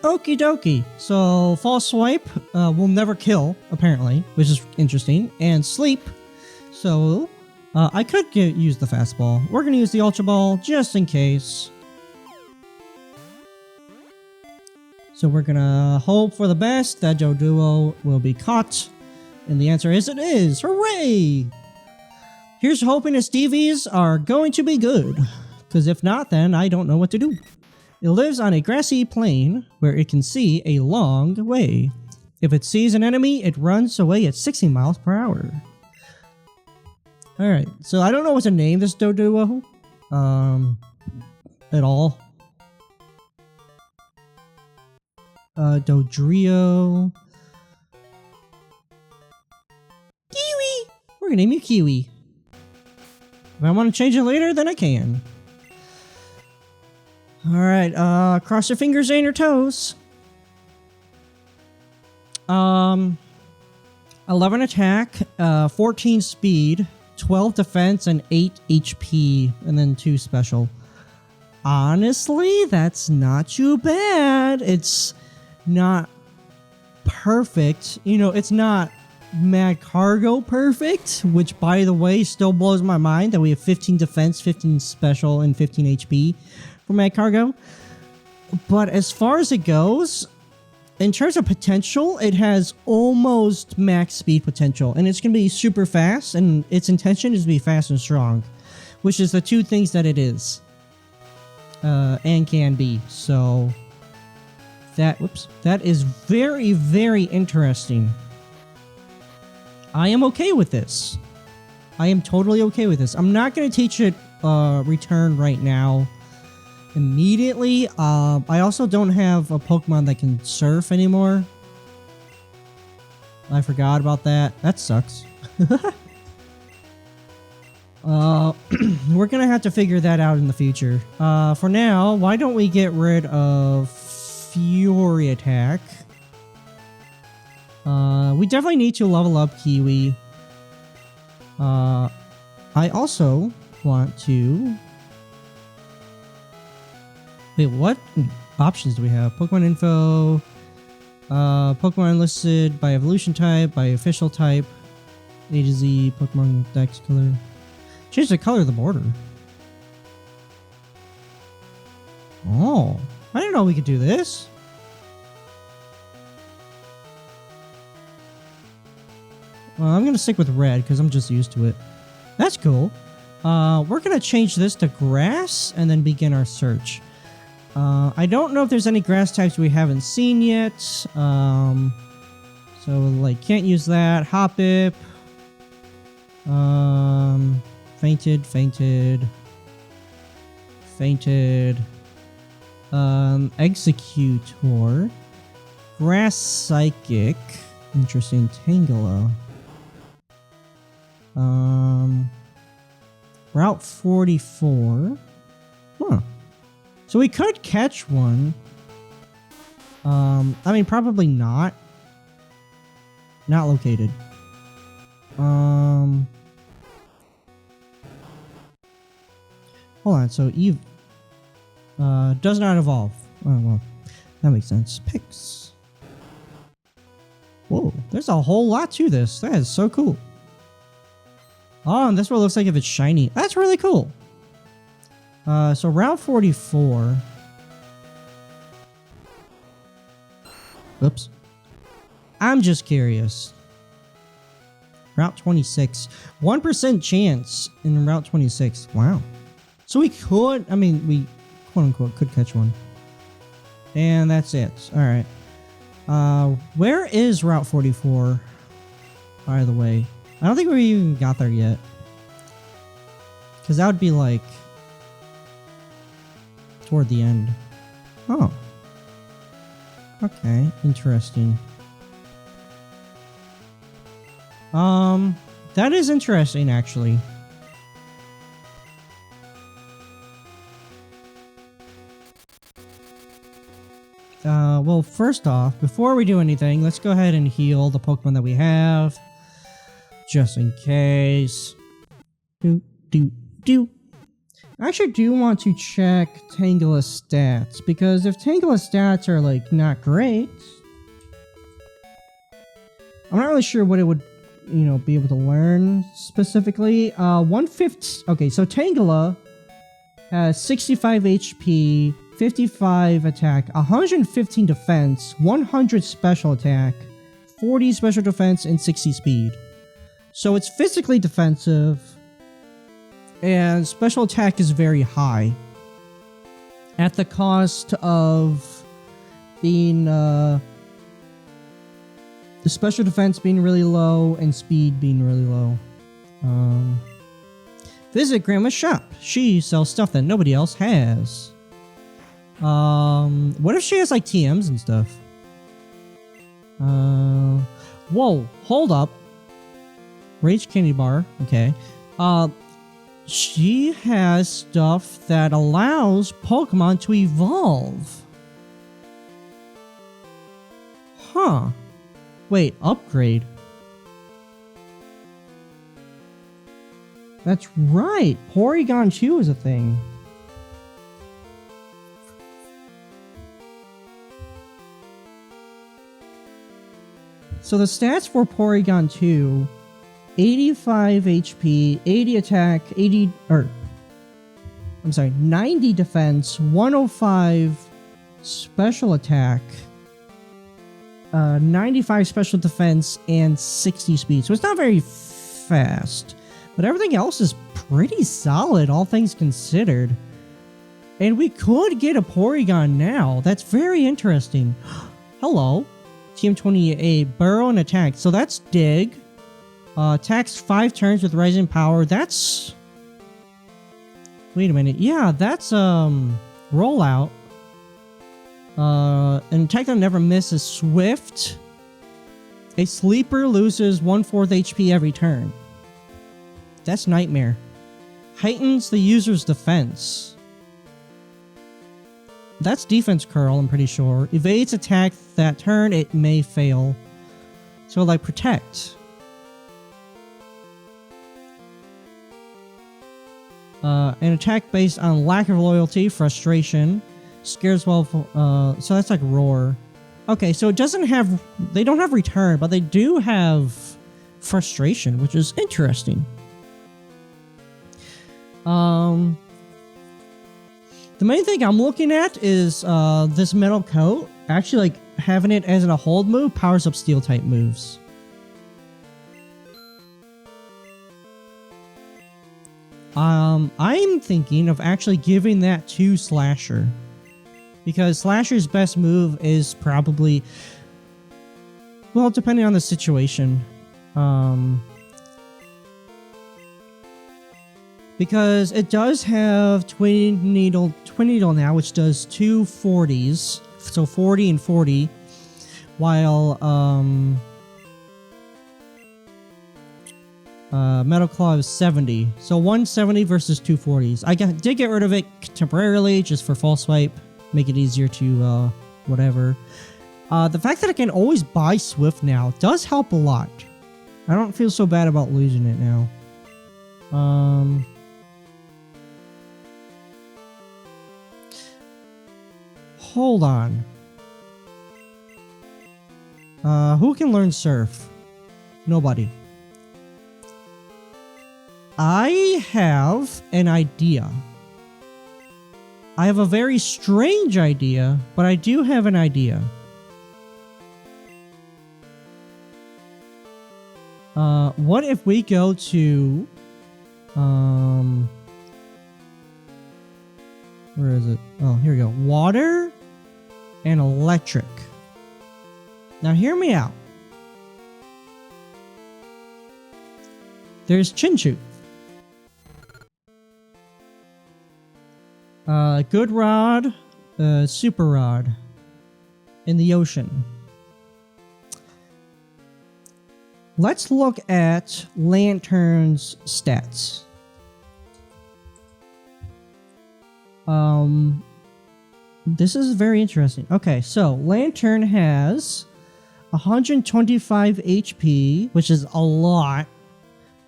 Okie dokie. So false swipe will never kill, apparently, which is interesting. And sleep. So I could use the fastball. We're going to use the ultra ball just in case. So we're going to hope for the best that Doduo will be caught. And the answer is it is. Hooray! Here's hoping the Stevies are going to be good. Because if not, then I don't know what to do. It lives on a grassy plain where it can see a long way. If it sees an enemy, it runs away at 60 miles per hour. Alright, so I don't know what to name this Doduo. At all. Dodrio. Kiwi! We're gonna name you Kiwi. If I want to change it later, then I can. Alright, cross your fingers and your toes. 11 attack, 14 speed, 12 defense, and 8 HP, and then 2 special. Honestly, that's not too bad. It's not perfect. You know, it's not Mad Cargo perfect, which, by the way, still blows my mind that we have 15 defense, 15 special, and 15 HP for Mad Cargo. But as far as it goes, in terms of potential, it has almost max speed potential, and it's going to be super fast, and its intention is to be fast and strong, which is the two things that it is. And can be. So that is very, very interesting. I am okay with this. I am totally okay with this. I'm not going to teach it return right now immediately. I also don't have a Pokemon that can surf anymore. I forgot about that. That sucks. We're gonna have to figure that out in the future. For now, why don't we get rid of Fury Attack? We definitely need to level up Kiwi. I also want to... Wait, what options do we have? Pokemon info, Pokemon listed by evolution type, by official type, A to Z, Pokemon Dex color. Change the color of the border. Oh, I didn't know we could do this. Well, I'm gonna stick with red because I'm just used to it. That's cool. We're gonna change this to grass and then begin our search. I don't know if there's any grass types we haven't seen yet. So like can't use that. Hoppip. Fainted. Executor. Grass Psychic. Interesting. Tangela. Route 44. Huh. So we could catch one. I mean, probably not. Not located. Hold on, so Eve does not evolve. Oh, well, that makes sense. Picks. Whoa, there's a whole lot to this. That is so cool. Oh, and this one looks like if it's shiny. That's really cool. So Route 44. Oops. I'm just curious. Route 26. 1% chance in Route 26. Wow. So we could, I mean, we quote unquote could catch one. And that's it. Alright. Where is Route 44? By the way. I don't think we even got there yet. Because that would be like toward the end. Oh. Okay. Interesting. That is interesting actually. Well, first off, before we do anything, let's go ahead and heal the Pokemon that we have. Just in case. I actually do want to check Tangela's stats, because if Tangela's stats are, like, not great, I'm not really sure what it would, you know, be able to learn specifically. 1/5. Okay, so Tangela has 65 HP, 55 attack, 115 defense, 100 special attack, 40 special defense, and 60 speed. So it's physically defensive, and special attack is very high, at the cost of being the special defense being really low and speed being really low. Visit Grandma's shop. She sells stuff that nobody else has. What if she has like TMs and stuff? Whoa, hold up. Rage candy bar. Okay. She has stuff that allows Pokemon to evolve. Huh. Wait, upgrade. That's right. Porygon 2 is a thing. So the stats for Porygon 2: 85 HP, 80 attack, 90 defense, 105 special attack, 95 special defense, and 60 speed. So it's not very fast, but everything else is pretty solid, all things considered. And we could get a Porygon now. That's very interesting. Hello. TM28, burrow and attack. So that's dig. Attacks 5 turns with rising power. That's... Wait a minute. Yeah, that's rollout. An attack that never misses. Swift. A sleeper loses 1/4 HP every turn. That's nightmare. Heightens the user's defense. That's defense curl, I'm pretty sure. Evades attack that turn, it may fail. So like protect. An attack based on lack of loyalty, frustration. Scares well, so that's like roar. Okay, so it doesn't have, they don't have return, but they do have frustration, which is interesting. The main thing I'm looking at is this metal coat. Actually, like having it as a hold move powers up steel type moves. I'm thinking of actually giving that to Slasher, because Slasher's best move is probably, well, depending on the situation. Because it does have Twin Needle now, which does 2 40s, so 40 and 40, while Metal Claw is 70, so 170 versus 2 40s. I did get rid of it temporarily just for False Swipe, make it easier to whatever. The fact that I can always buy Swift now does help a lot. I don't feel so bad about losing it now. Hold on. Who can learn Surf? Nobody. I have an idea. I have a very strange idea, but I do have an idea. What if we go to... where is it? Oh, here we go. Water and electric. Now hear me out. There's Chinchu. Good Rod, Super Rod in the ocean. Let's look at Lantern's stats. This is very interesting. Okay, so Lantern has 125 HP, which is a lot.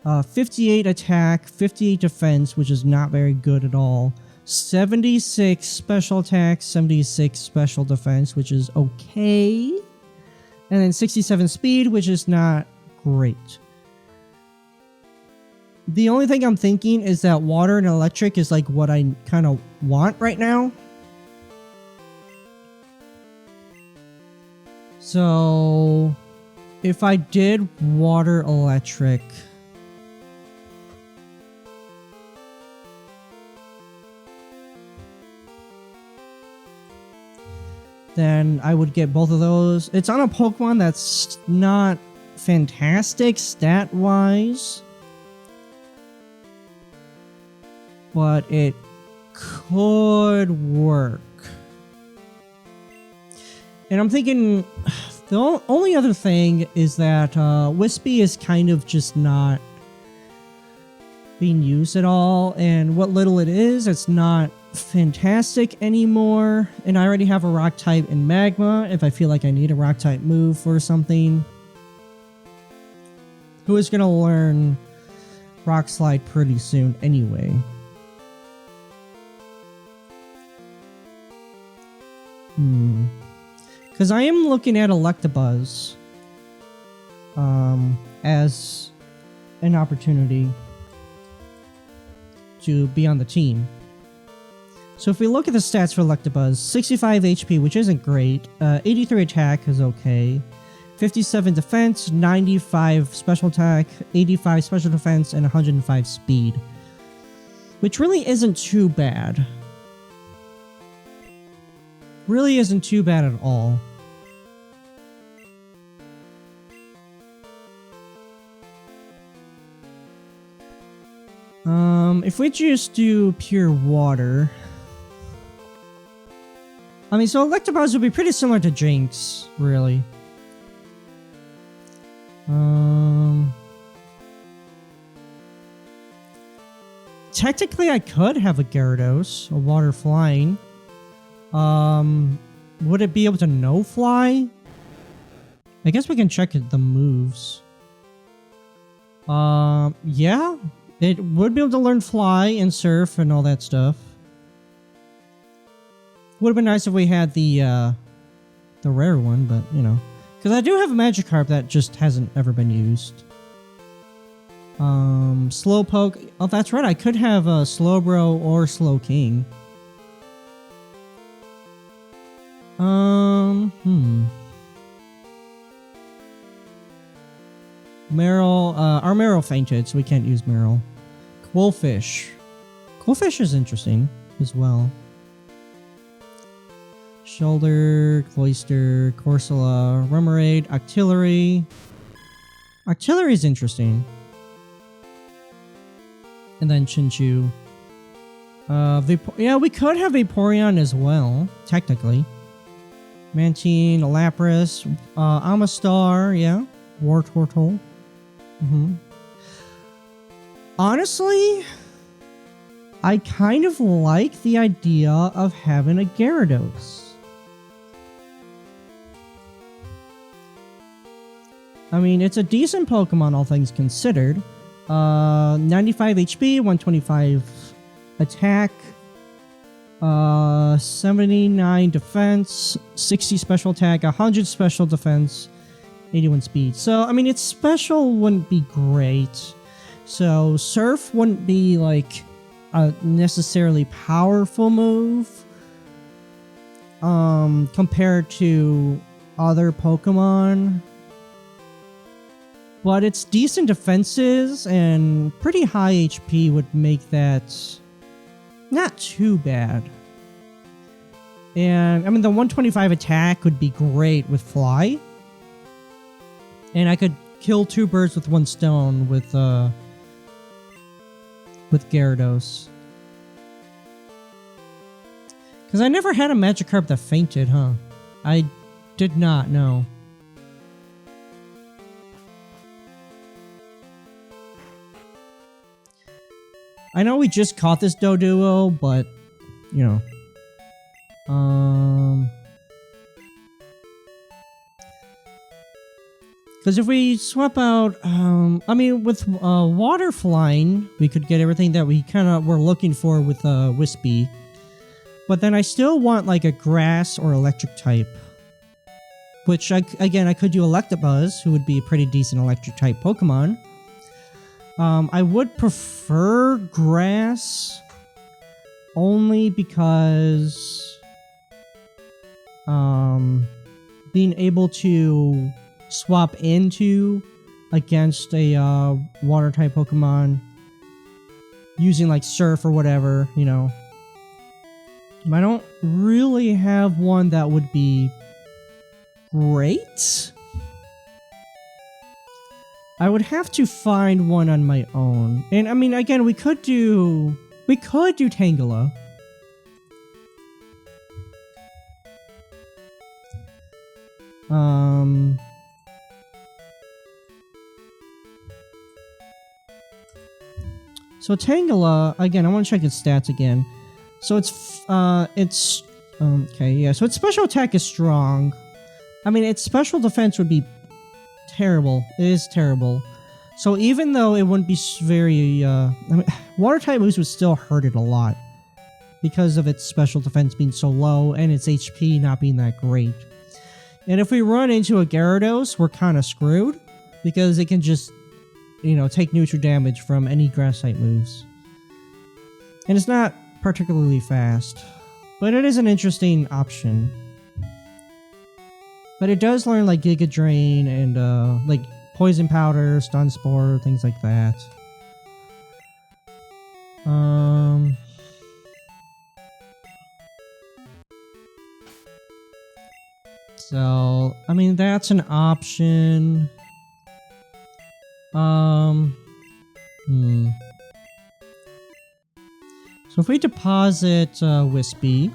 58 attack, 58 defense, which is not very good at all. 76 special attack, 76 special defense, which is okay. And then 67 speed, which is not great. The only thing I'm thinking is that water and electric is like what I kind of want right now. So if I did water electric, then I would get both of those. It's on a Pokemon that's not fantastic stat-wise, but it could work. And I'm thinking the only other thing is that Wispy is kind of just not being used at all, and what little it is, it's not fantastic anymore. And I already have a rock type in Magma if I feel like I need a rock type move or something. Who is gonna learn Rock Slide pretty soon anyway. Because I am looking at Electabuzz as an opportunity to be on the team. So if we look at the stats for Electabuzz, 65 HP, which isn't great, 83 attack is okay, 57 defense, 95 special attack, 85 special defense, and 105 speed, which really isn't too bad. Really isn't too bad at all. If we just do pure water, I mean, so Electabuzz would be pretty similar to Jinx, really. Technically, I could have a Gyarados, a water flying. Would it be able to no fly? I guess we can check the moves. Yeah, it would be able to learn fly and surf and all that stuff. Would have been nice if we had the rare one, but you know, because I do have a Magikarp that just hasn't ever been used. Slowpoke. Oh, that's right. I could have a Slowbro or Slowking. Meryl, our Meryl fainted, so we can't use Meryl. Quillfish. Quillfish is interesting as well. Shoulder, Cloyster, Corsola, Remoraid, Octillery. Octillery is interesting. And then Chinchou. Yeah, we could have Vaporeon as well, technically. Mantine, Lapras, Amistar, yeah. Wartortle. Honestly, I kind of like the idea of having a Gyarados. I mean, it's a decent Pokemon, all things considered. 95 HP, 125 attack, 79 defense, 60 special attack, 100 special defense, 81 speed. So, I mean, its special wouldn't be great. So, Surf wouldn't be, like, a necessarily powerful move compared to other Pokemon. But its decent defenses and pretty high HP would make that not too bad. And, I mean, the 125 attack would be great with Fly. And I could kill two birds with one stone with Gyarados. Because I never had a Magikarp that fainted, huh? I did not, no. I know we just caught this Doduo, but, you know. Because if we swap out, I mean, with water flying, we could get everything that we kind of were looking for with Wispy. But then I still want like a grass or electric type. Which, again, I could do Electabuzz, who would be a pretty decent electric type Pokemon. I would prefer grass only because being able to swap into against a water type Pokemon using like Surf or whatever, you know. I don't really have one that would be great. I would have to find one on my own. And I mean, again, we could do Tangela. So Tangela, again, I want to check its stats again. So okay, yeah, so its special attack is strong. I mean, its special defense would be terrible. It is terrible. So even though it wouldn't be very, I mean, water type moves would still hurt it a lot because of its special defense being so low and its HP not being that great. And if we run into a Gyarados, we're kind of screwed because it can just, you know, take neutral damage from any grass type moves. And it's not particularly fast, but it is an interesting option. But it does learn like Giga Drain and like Poison Powder, Stun Spore, things like that. So I mean that's an option. So if we deposit Wispy,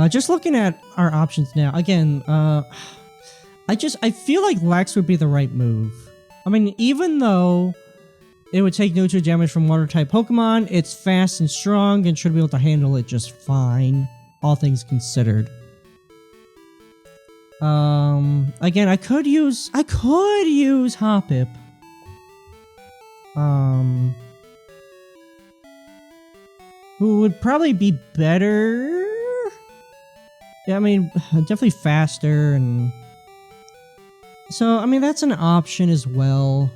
just looking at our options now, again, I feel like Lex would be the right move. I mean, even though it would take neutral damage from water type Pokemon, it's fast and strong and should be able to handle it just fine, all things considered. Again, I could use Hoppip. Who would probably be better? Yeah, I mean, definitely faster, and so, I mean, that's an option as well.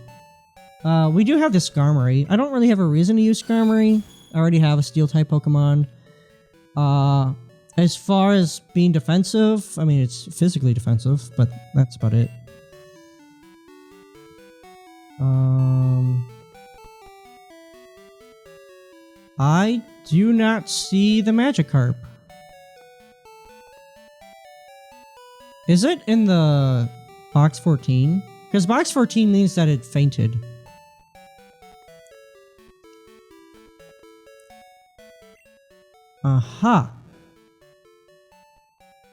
We do have the Skarmory. I don't really have a reason to use Skarmory. I already have a Steel-type Pokemon. As far as being defensive, I mean, it's physically defensive, but that's about it. I do not see the Magikarp. Is it in the box 14? Because box 14 means that it fainted. Aha.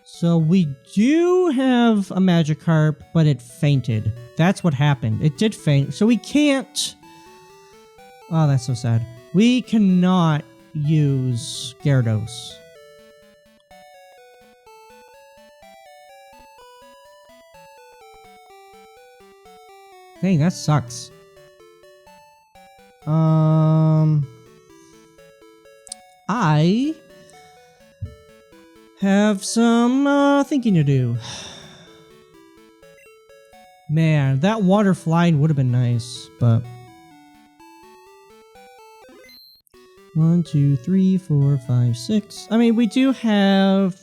So we do have a Magikarp, but it fainted. That's what happened. It did faint. So we can't... Oh, that's so sad. We cannot use Gyarados. Dang, that sucks. I have some thinking to do. Man, that water flying would have been nice, but 1, 2, 3, 4, 5, 6. I mean, we do have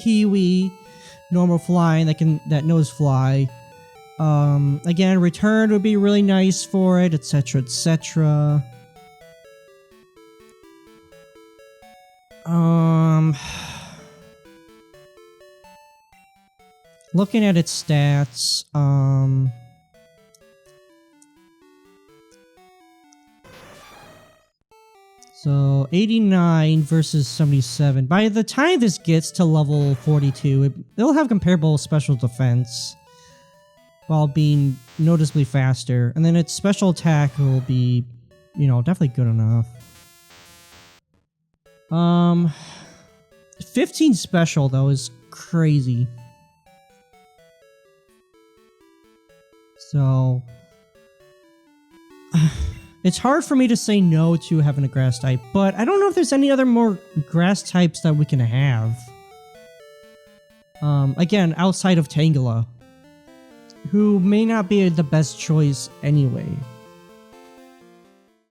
Kiwi, normal flying that knows fly. Again, return would be really nice for it, etc., etc. Looking at its stats, so 89 versus 77. By the time this gets to level 42, it'll have comparable special defense while being noticeably faster, and then its special attack will be, you know, definitely good enough. 15 special, though, is crazy. So... it's hard for me to say no to having a grass type, but I don't know if there's any other more grass types that we can have. Again, outside of Tangela, who may not be the best choice anyway.